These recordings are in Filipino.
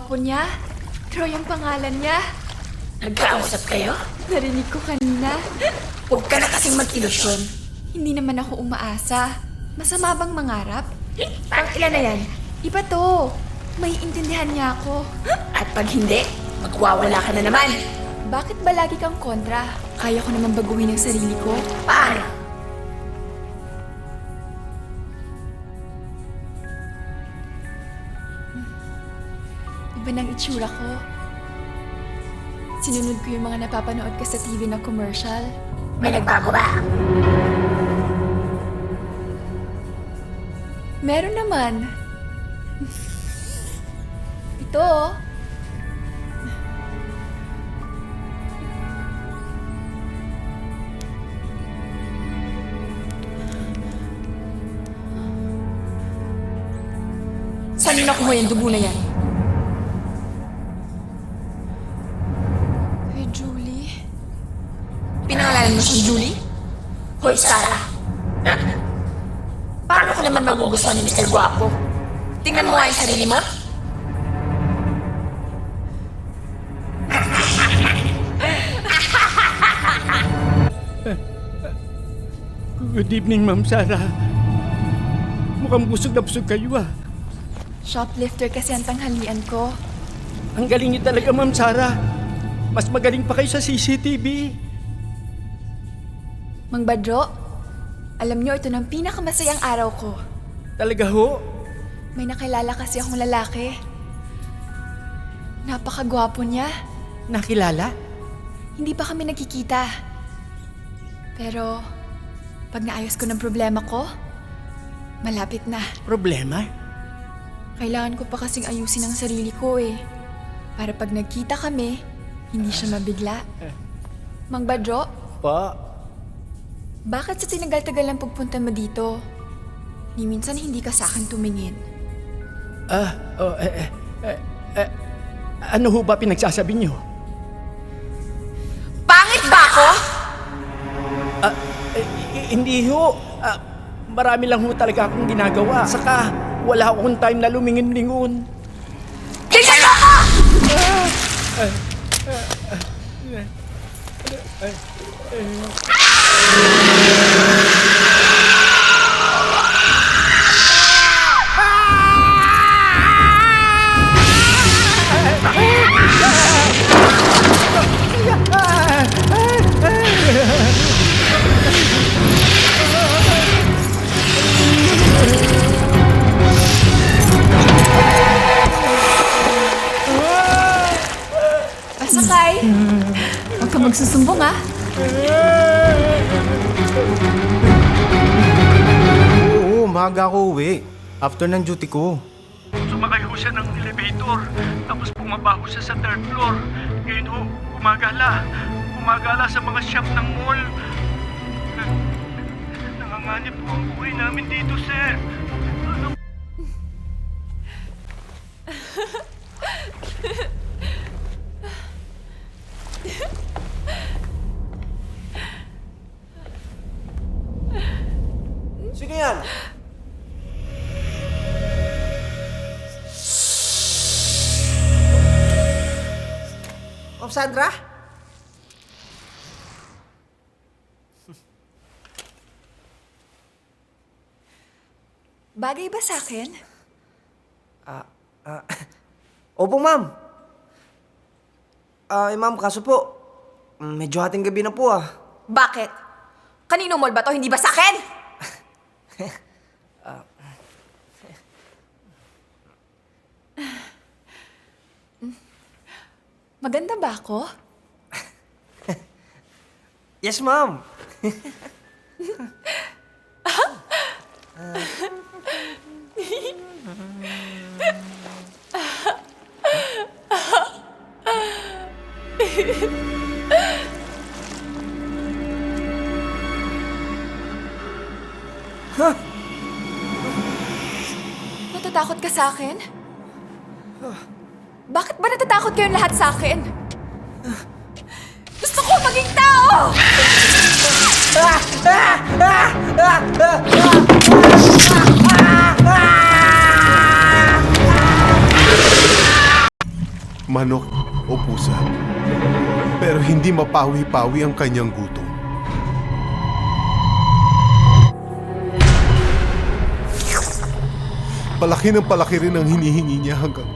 gwapo niya. Troy ang pangalan niya. Nagkausap kayo? Narinig ko kanina. Huwag ka na kasing mag-ilusyon. Hindi naman ako umaasa. Masama bang mangarap? Pang ilan na yan? Iba to. May intindihan niya ako. At pag hindi, magwawala ka na naman. Bakit ba lagi kang kontra? Kaya ko naman baguhin ang sarili ko. Paano? Iba ng itsura ko. Sinunod ko yung mga napapanood ko sa TV na commercial. May nagbago ba? Meron naman. Ito oh. Saan nyo nakuha yung dugo na yan? Kay Julie. Pinangalanan mo siyang Julie? Hoy, Sarah. Paano ko naman magugustuhan ni Mr. Guapo? Tingnan mo nga yung sarili mo. Good evening, Ma'am Sarah. Mukhang busog na busog kayo ah. Shoplifter kasi ang tanghalian ko. Ang galing niyo talaga, Ma'am Sarah. Mas magaling pa kayo sa CCTV. Mang Badro, alam niyo ito ng pinakamasayang araw ko. Talaga ho? May nakilala kasi akong lalaki. Napakagwapo niya. Nakilala? Hindi pa kami nagkikita. Pero, pag naayos ko ng problema ko, malapit na. Problema? Kailangan ko pa kasing ayusin ang sarili ko eh. Para pag nagkita kami, hindi siya mabigla. Mang Badro, Pa? bakit sa tinagal-tagal ng pagpunta mo dito, ni minsan hindi ka sa akin tumingin? Ano ho ba pinagsasabi niyo? Pangit ba ako? Hindi ho. Marami lang ho talaga akong ginagawa. Saka, wala akong time na lumingin-lingon. Tingnan mo ako! Pasakay! Huwag ka magsusumbong ah! Oo, maaga ako uwi. After ng duty ko. Sumakay ho siya ng elevator. Tapos bumaba ho siya sa third floor. Ngayon ho, gumagala. Gumagala sa mga shop ng mall. Nanganganib po ang buhay namin dito, sir. Sige yan. Ma'am Sandra? Bagay ba sa akin? Opo, ma'am. Ma'am, kaso po, medyo hating gabi na po ah. Bakit? Kanino mall ba to? Hindi ba sa akin? Maganda ba ako? Yes, ma'am. Natatakot ka sa akin? Bakit ba natatakot kayong lahat sa akin? Gusto ko maging tao! manok o pusa. Pero hindi mapawi-pawi ang kanyang gutom. Palaki ng palaki rin ang hinihingi niya hanggang...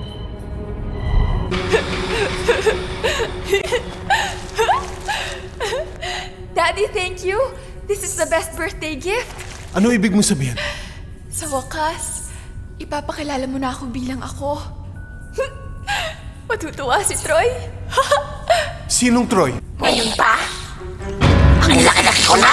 Daddy, thank you! This is the best birthday gift! Ano ibig mo sabihin? Sa wakas, ipapakilala mo na ako bilang ako. Matutuwa si Troy. Sinong Troy? Ngayon pa? Ang laki-laki ko na?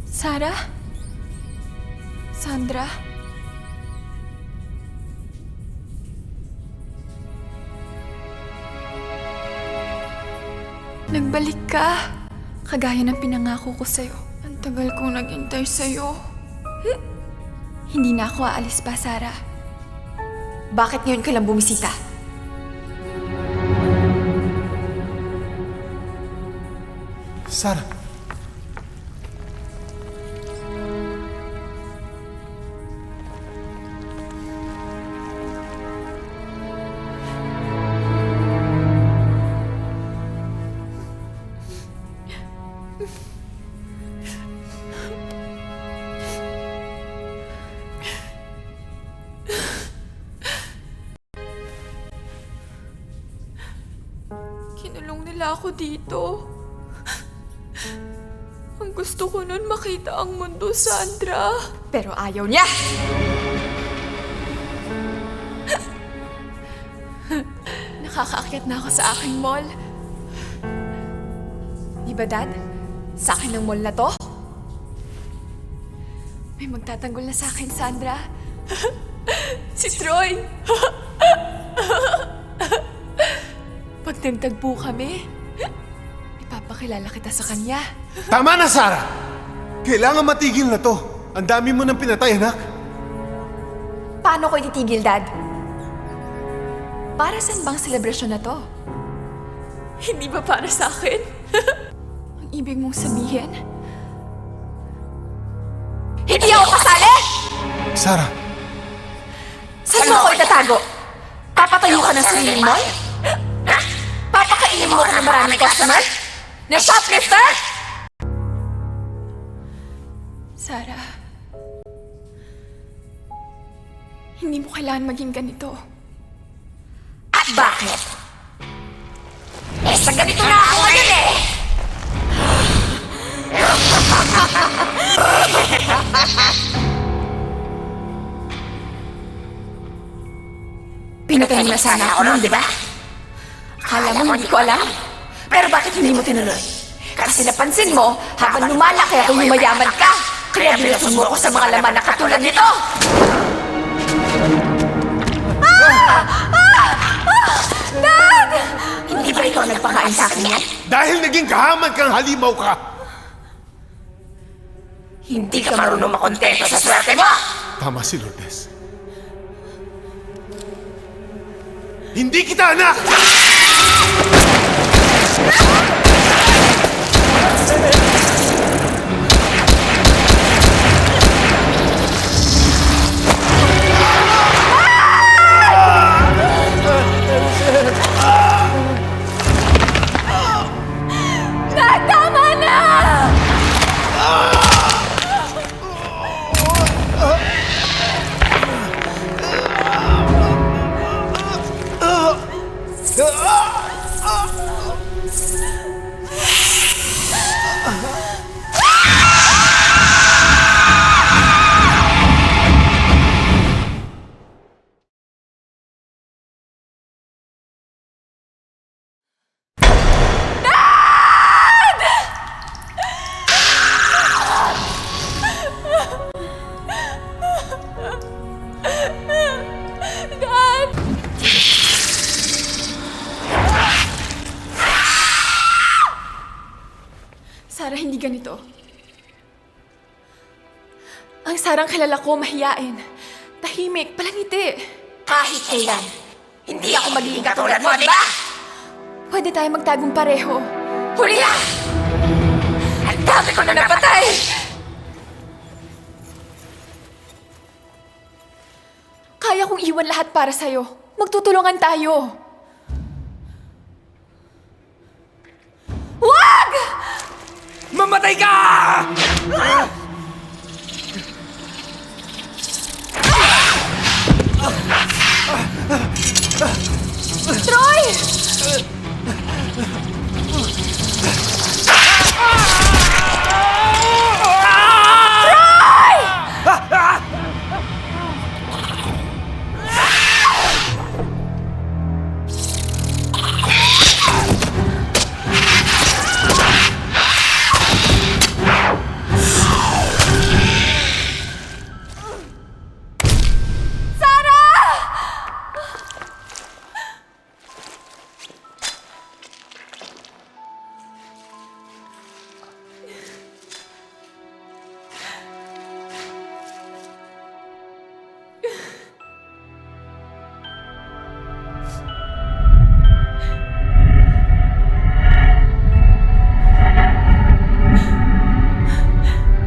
Sarah? Sandra? Nagbalik ka. Kagaya ng pinangako ko sa'yo. Ang tagal kong naghintay sa'yo. Hindi na ako aalis pa, Sarah. Bakit ngayon ka lang bumisita? Sarah. Kinulong nila ako dito. Ang gusto ko nun makita ang mundo, Sandra. Pero ayaw niya! Nakakaakyat na ako sa aking mall. Di ba, Dad? Sa akin ang mall na to? May magtatanggol na sa akin, Sandra. Si Troy. Pag nagtagpo kami, ipapakilala kita sa kanya. Tama na, Sarah! Kailangan matigil na to. Ang dami mo nang pinatay, anak. Paano ko ititigil, Dad? Para saan bang selebrasyon na to? Hindi ba para sa akin? Ang ibig mong sabihin? Hindi ako kasali! Sarah, Saan mo ako itatago? Papatayo ka ng sariling mall? Papakainin mo ako ng maraming customer? Na shoplifter? Sarah, hindi mo kailangan maging ganito. At bakit? Eh, sa ganito na ako ngayon eh! Pinatay mo na sana ako noon, di ba? Akala mo hindi ko alam? Pero bakit hindi mo tinuloy? Kasi napansin mo, habang lumalaki ako yumayaman ka, kaya binasog mo ako sa mga laman na katulad nito! Dad! Hindi ba ikaw nagpakain sa akin yan? dahil naging kahaman kang halimaw ka, Hindi ka marunong makontento sa swerte mo! tama si Lourdes. Hindi kita anak! Dad, tama na! Dad! Sarah, hindi ganito. Ang Sarang kilala ko, mahiyain. Tahimik, palangiti. Kahit kailan, hindi ako magiging katulad mo, di ba? Pwede tayo magtagong pareho. Huli na! Ang dami ko na napatay! Kaya kong iwan lahat para sa'yo. Magtutulungan tayo. Wag! Mamatay ka! Troy!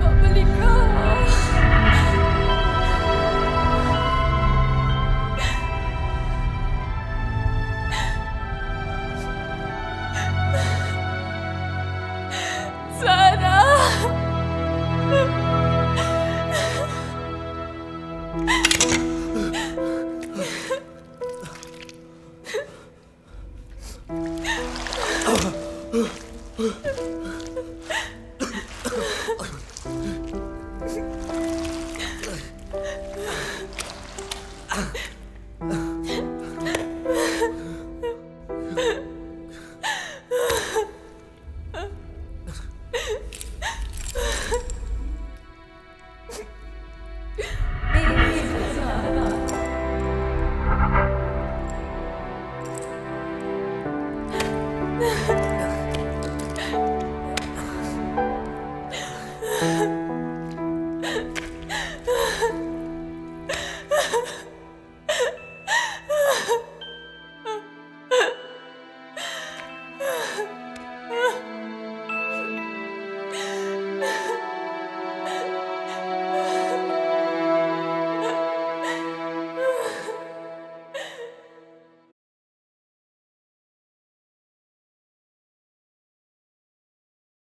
Babalik ka. Sarah!